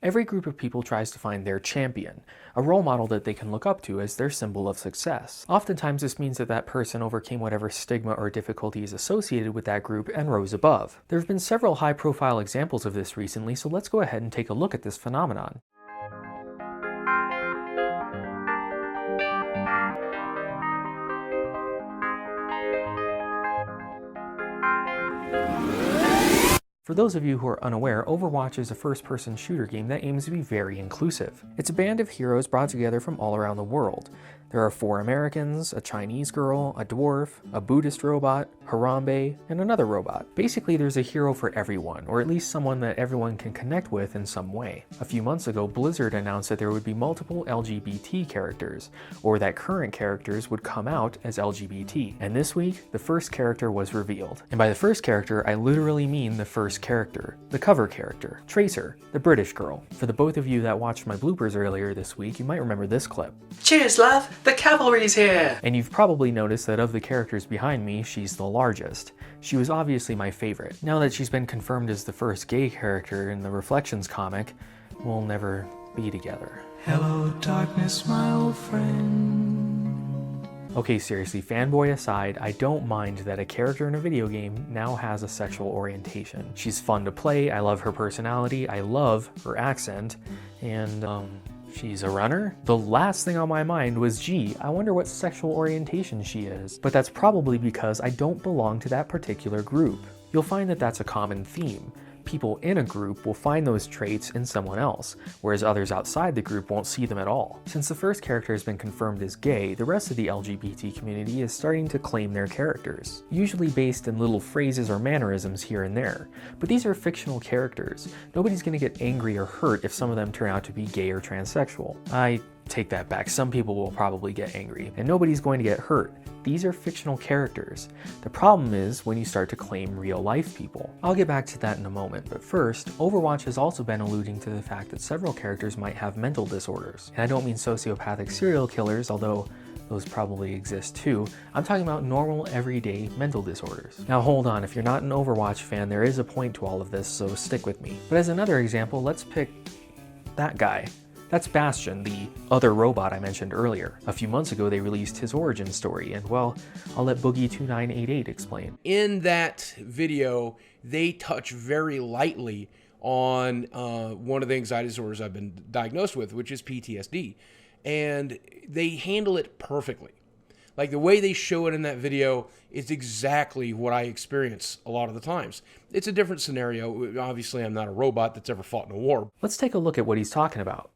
Every group of people tries to find their champion, a role model that they can look up to as their symbol of success. Oftentimes this means that that person overcame whatever stigma or difficulties associated with that group and rose above. There have been several high-profile examples of this recently, so let's go ahead and take a look at this phenomenon. For those of you who are unaware, Overwatch is a first-person shooter game that aims to be very inclusive. It's a band of heroes brought together from all around the world. There are 4 Americans, a Chinese girl, a dwarf, a Buddhist robot, Harambe, and another robot. Basically, there's a hero for everyone, or at least someone that everyone can connect with in some way. A few months ago, Blizzard announced that there would be multiple LGBT characters, or that current characters would come out as LGBT. And this week, the first character was revealed. And by the first character, I literally mean the first character, the cover character, Tracer, the British girl. For the both of you that watched my bloopers earlier this week, you might remember this clip. Cheers, love! The cavalry's here! And you've probably noticed that of the characters behind me, she's the largest. She was obviously my favorite. Now that she's been confirmed as the first gay character in the Reflections comic, we'll never be together. Hello, darkness, my old friend. Okay, seriously, fanboy aside, I don't mind that a character in a video game now has a sexual orientation. She's fun to play, I love her personality, I love her accent, and she's a runner? The last thing on my mind was, gee, I wonder what sexual orientation she is. But that's probably because I don't belong to that particular group. You'll find that that's a common theme. People in a group will find those traits in someone else, whereas others outside the group won't see them at all. Since the first character has been confirmed as gay, the rest of the LGBT community is starting to claim their characters, usually based in little phrases or mannerisms here and there. But these are fictional characters. Nobody's gonna get angry or hurt if some of them turn out to be gay or transsexual. I take that back, some people will probably get angry, and nobody's going to get hurt. These are fictional characters. The problem is when you start to claim real-life people. I'll get back to that in a moment, but first, Overwatch has also been alluding to the fact that several characters might have mental disorders. And I don't mean sociopathic serial killers, although those probably exist too. I'm talking about normal, everyday mental disorders. Now hold on, if you're not an Overwatch fan, there is a point to all of this, so stick with me. But as another example, let's pick that guy. That's Bastion, the other robot I mentioned earlier. A few months ago, they released his origin story, and well, I'll let Boogie2988 explain. In that video, they touch very lightly on one of the anxiety disorders I've been diagnosed with, which is PTSD. And they handle it perfectly. Like the way they show it in that video is exactly what I experience a lot of the times. It's a different scenario. Obviously, I'm not a robot that's ever fought in a war. Let's take a look at what he's talking about.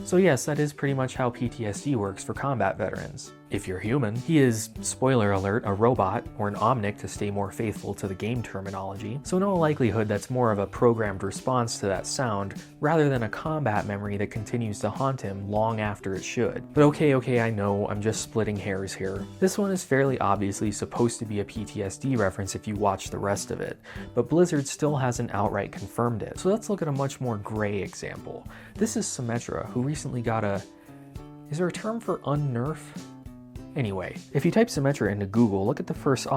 So yes, that is pretty much how PTSD works for combat veterans. If you're human, he is, spoiler alert, a robot, or an omnic to stay more faithful to the game terminology, so in all likelihood that's more of a programmed response to that sound, rather than a combat memory that continues to haunt him long after it should. But okay, I know, I'm just splitting hairs here. This one is fairly obviously supposed to be a PTSD reference if you watch the rest of it, but Blizzard still hasn't outright confirmed it. So let's look at a much more gray example. This is Symmetra, who recently got a... is there a term for unnerf? Anyway, if you type Symmetra into Google, look at the first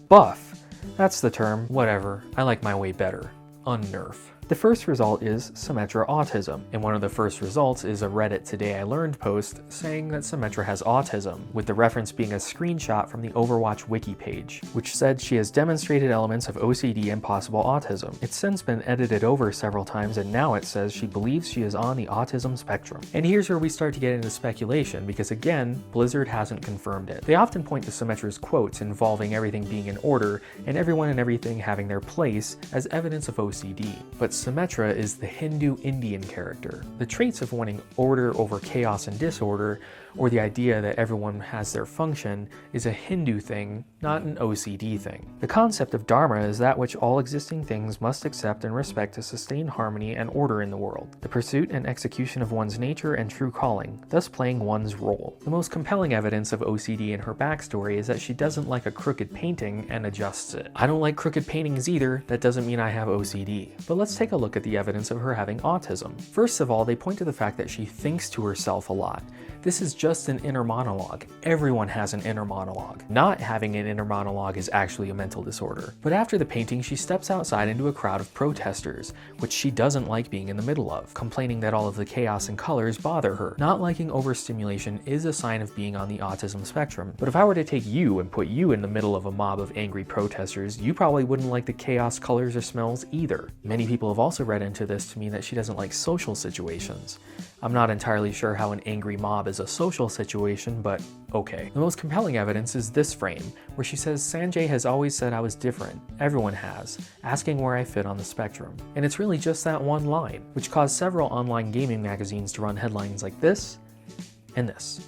buff. That's the term. Whatever. I like my way better. Unnerf. The first result is Symmetra autism, and one of the first results is a Reddit Today I Learned post saying that Symmetra has autism, with the reference being a screenshot from the Overwatch wiki page, which said she has demonstrated elements of OCD and possible autism. It's since been edited over several times, and now it says she believes she is on the autism spectrum. And here's where we start to get into speculation, because again, Blizzard hasn't confirmed it. They often point to Symmetra's quotes involving everything being in order and everyone and everything having their place as evidence of OCD, but Symmetra is the Hindu Indian character. The traits of wanting order over chaos and disorder, or the idea that everyone has their function, is a Hindu thing, not an OCD thing. The concept of Dharma is that which all existing things must accept and respect to sustain harmony and order in the world, the pursuit and execution of one's nature and true calling, thus playing one's role. The most compelling evidence of OCD in her backstory is that she doesn't like a crooked painting and adjusts it. I don't like crooked paintings either, that doesn't mean I have OCD. But let's take a look at the evidence of her having autism. First of all, they point to the fact that she thinks to herself a lot. This is just an inner monologue. Everyone has an inner monologue. Not having an inner monologue is actually a mental disorder. But after the painting, she steps outside into a crowd of protesters, which she doesn't like being in the middle of, complaining that all of the chaos and colors bother her. Not liking overstimulation is a sign of being on the autism spectrum. But if I were to take you and put you in the middle of a mob of angry protesters, you probably wouldn't like the chaos, colors, or smells either. Many people have also read into this to mean that she doesn't like social situations. I'm not entirely sure how an angry mob is a social situation, but okay. The most compelling evidence is this frame, where she says, "Sanjay has always said I was different. Everyone has, asking where I fit on the spectrum." And it's really just that one line, which caused several online gaming magazines to run headlines like this and this.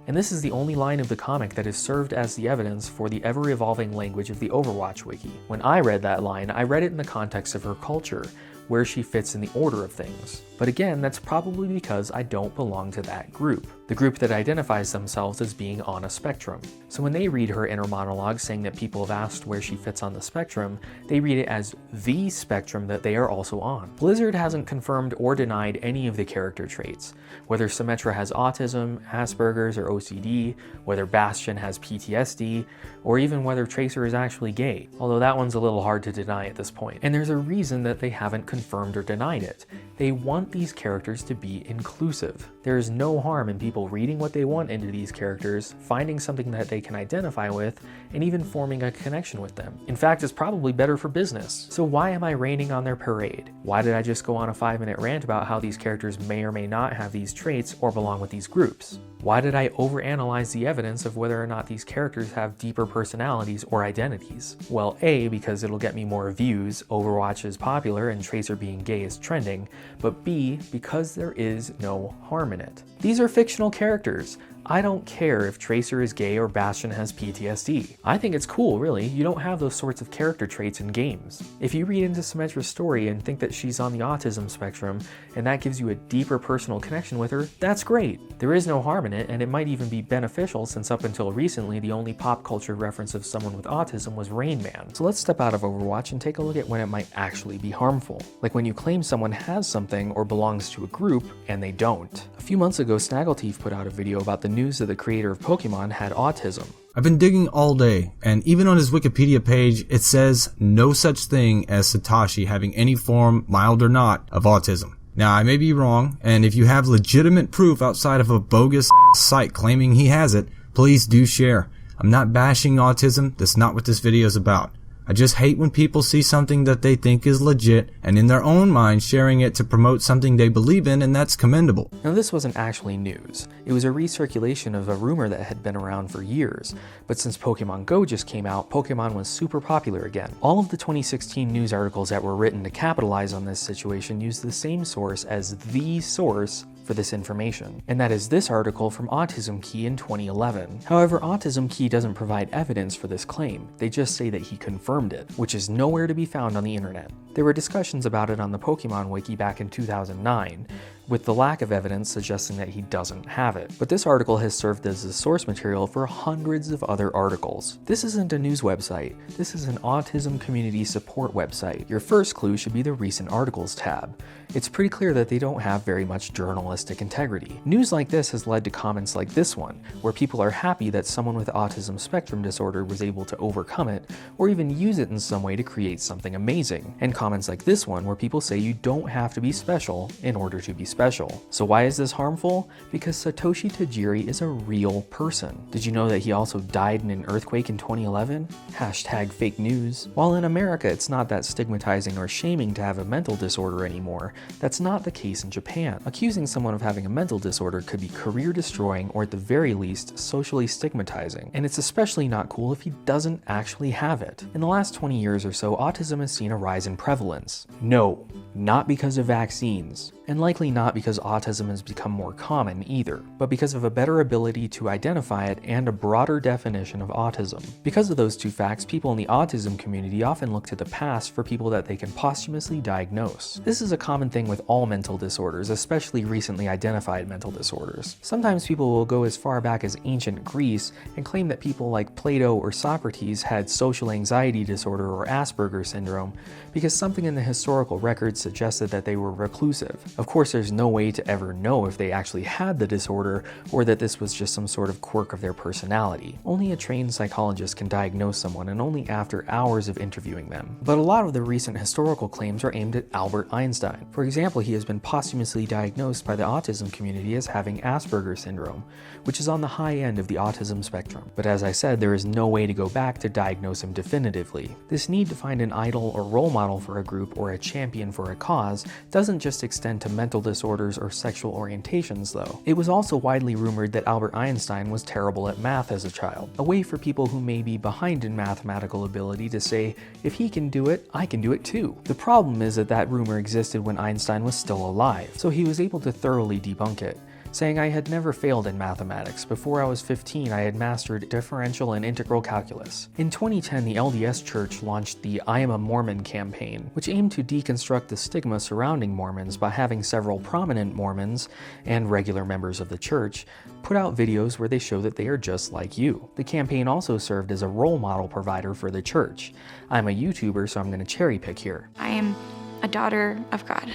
And this is the only line of the comic that has served as the evidence for the ever-evolving language of the Overwatch wiki. When I read that line, I read it in the context of her culture, where she fits in the order of things. But again, that's probably because I don't belong to that group, the group that identifies themselves as being on a spectrum. So when they read her inner monologue saying that people have asked where she fits on the spectrum, they read it as the spectrum that they are also on. Blizzard hasn't confirmed or denied any of the character traits, whether Symmetra has autism, Asperger's, or OCD, whether Bastion has PTSD, or even whether Tracer is actually gay, although that one's a little hard to deny at this point. And there's a reason that they haven't confirmed or denied it. They want these characters to be inclusive. There is no harm in people reading what they want into these characters, finding something that they can identify with, and even forming a connection with them. In fact, it's probably better for business. So why am I raining on their parade? Why did I just go on a 5-minute rant about how these characters may or may not have these traits or belong with these groups? Why did I overanalyze the evidence of whether or not these characters have deeper personalities or identities? Well, A, because it'll get me more views, Overwatch is popular and Tracer being gay is trending, but B, because there is no harm in it. These are fictional characters. I don't care if Tracer is gay or Bastion has PTSD. I think it's cool, really. You don't have those sorts of character traits in games. If you read into Symmetra's story and think that she's on the autism spectrum, and that gives you a deeper personal connection with her, that's great. There is no harm in it, and it might even be beneficial since up until recently, the only pop culture reference of someone with autism was Rain Man. So let's step out of Overwatch and take a look at when it might actually be harmful. Like when you claim someone has something or belongs to a group, and they don't. A few months ago, Snaggletooth put out a video about the news that the creator of Pokemon had autism. I've been digging all day, and even on his Wikipedia page, it says no such thing as Satoshi having any form, mild or not, of autism. Now, I may be wrong, and if you have legitimate proof outside of a bogus-ass site claiming he has it, please do share. I'm not bashing autism, that's not what this video is about. I just hate when people see something that they think is legit and in their own mind sharing it to promote something they believe in, and that's commendable. Now, this wasn't actually news. It was a recirculation of a rumor that had been around for years, but since Pokemon Go just came out, Pokemon was super popular again. All of the 2016 news articles that were written to capitalize on this situation used the same source as the source for this information, and that is this article from Autism Key in 2011. However, Autism Key doesn't provide evidence for this claim. They just say that he confirmed it, which is nowhere to be found on the internet. There were discussions about it on the Pokemon Wiki back in 2009, with the lack of evidence suggesting that he doesn't have it. But this article has served as the source material for hundreds of other articles. This isn't a news website, this is an autism community support website. Your first clue should be the recent articles tab. It's pretty clear that they don't have very much journalistic integrity. News like this has led to comments like this one, where people are happy that someone with autism spectrum disorder was able to overcome it, or even use it in some way to create something amazing. And comments like this one, where people say you don't have to be special in order to be special. special. So why is this harmful? Because Satoshi Tajiri is a real person. Did you know that he also died in an earthquake in 2011? Hashtag fake news. While in America it's not that stigmatizing or shaming to have a mental disorder anymore, that's not the case in Japan. Accusing someone of having a mental disorder could be career destroying or at the very least socially stigmatizing. And it's especially not cool if he doesn't actually have it. In the last 20 years or so, autism has seen a rise in prevalence. No, not because of vaccines, and likely not because autism has become more common either, but because of a better ability to identify it and a broader definition of autism. Because of those two facts, people in the autism community often look to the past for people that they can posthumously diagnose. This is a common thing with all mental disorders, especially recently identified mental disorders. Sometimes people will go as far back as ancient Greece and claim that people like Plato or Socrates had social anxiety disorder or Asperger's syndrome because something in the historical records suggested that they were reclusive. Of course, there's no way to ever know if they actually had the disorder or that this was just some sort of quirk of their personality. Only a trained psychologist can diagnose someone, and only after hours of interviewing them. But a lot of the recent historical claims are aimed at Albert Einstein. For example, he has been posthumously diagnosed by the autism community as having Asperger's syndrome, which is on the high end of the autism spectrum. But as I said, there is no way to go back to diagnose him definitively. This need to find an idol or role model for a group or a champion for a cause doesn't just extend to mental disorders or sexual orientations though. It was also widely rumored that Albert Einstein was terrible at math as a child, a way for people who may be behind in mathematical ability to say, if he can do it, I can do it too. The problem is that that rumor existed when Einstein was still alive, so he was able to thoroughly debunk it, saying I had never failed in mathematics. Before I was 15, I had mastered differential and integral calculus. In 2010, the LDS Church launched the I Am a Mormon campaign, which aimed to deconstruct the stigma surrounding Mormons by having several prominent Mormons and regular members of the church put out videos where they show that they are just like you. The campaign also served as a role model provider for the church. I'm a YouTuber, so I'm going to cherry pick here. I am a daughter of God.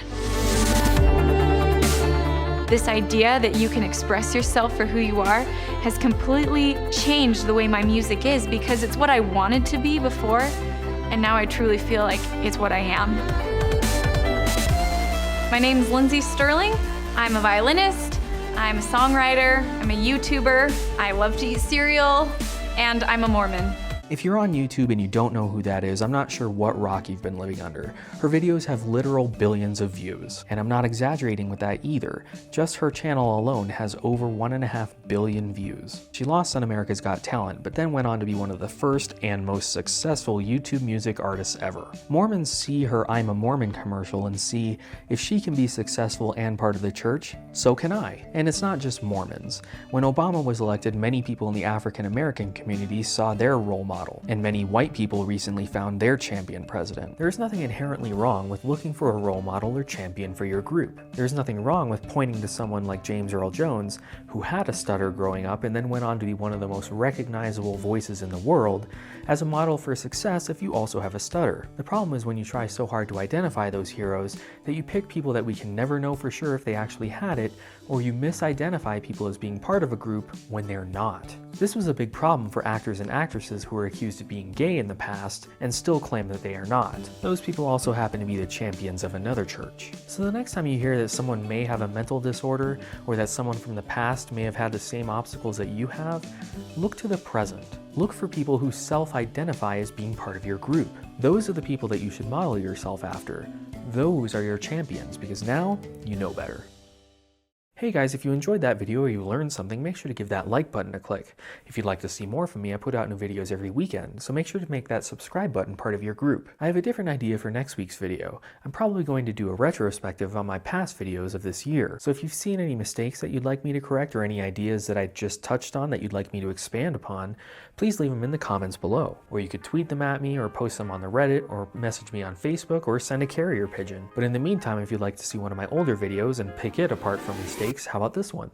This idea that you can express yourself for who you are has completely changed the way my music is, because it's what I wanted to be before, and now I truly feel like it's what I am. My name's Lindsay Sterling. I'm a violinist, I'm a songwriter, I'm a YouTuber, I love to eat cereal, and I'm a Mormon. If you're on YouTube and you don't know who that is, I'm not sure what rock you've been living under. Her videos have literal billions of views, and I'm not exaggerating with that either. Just her channel alone has over 1.5 billion views. She lost on America's Got Talent, but then went on to be one of the first and most successful YouTube music artists ever. Mormons see her I'm a Mormon commercial and see, if she can be successful and part of the church, so can I. And it's not just Mormons. When Obama was elected, many people in the African American community saw their role model, and many white people recently found their champion president. There's nothing inherently wrong with looking for a role model or champion for your group. There's nothing wrong with pointing to someone like James Earl Jones, who had a stutter growing up and then went on to be one of the most recognizable voices in the world, as a model for success if you also have a stutter. The problem is when you try so hard to identify those heroes that you pick people that we can never know for sure if they actually had it, or you misidentify people as being part of a group when they're not. This was a big problem for actors and actresses who were accused of being gay in the past and still claim that they are not. Those people also happen to be the champions of another church. So the next time you hear that someone may have a mental disorder or that someone from the past may have had the same obstacles that you have, look to the present. Look for people who self-identify as being part of your group. Those are the people that you should model yourself after. Those are your champions, because now you know better. Hey guys, if you enjoyed that video or you learned something, make sure to give that like button a click. If you'd like to see more from me, I put out new videos every weekend, so make sure to make that subscribe button part of your group. I have a different idea for next week's video. I'm probably going to do a retrospective on my past videos of this year, so if you've seen any mistakes that you'd like me to correct or any ideas that I just touched on that you'd like me to expand upon, please leave them in the comments below. Or you could tweet them at me or post them on the Reddit or message me on Facebook or send a carrier pigeon. But in the meantime, if you'd like to see one of my older videos and pick it apart from mistakes, how about this one?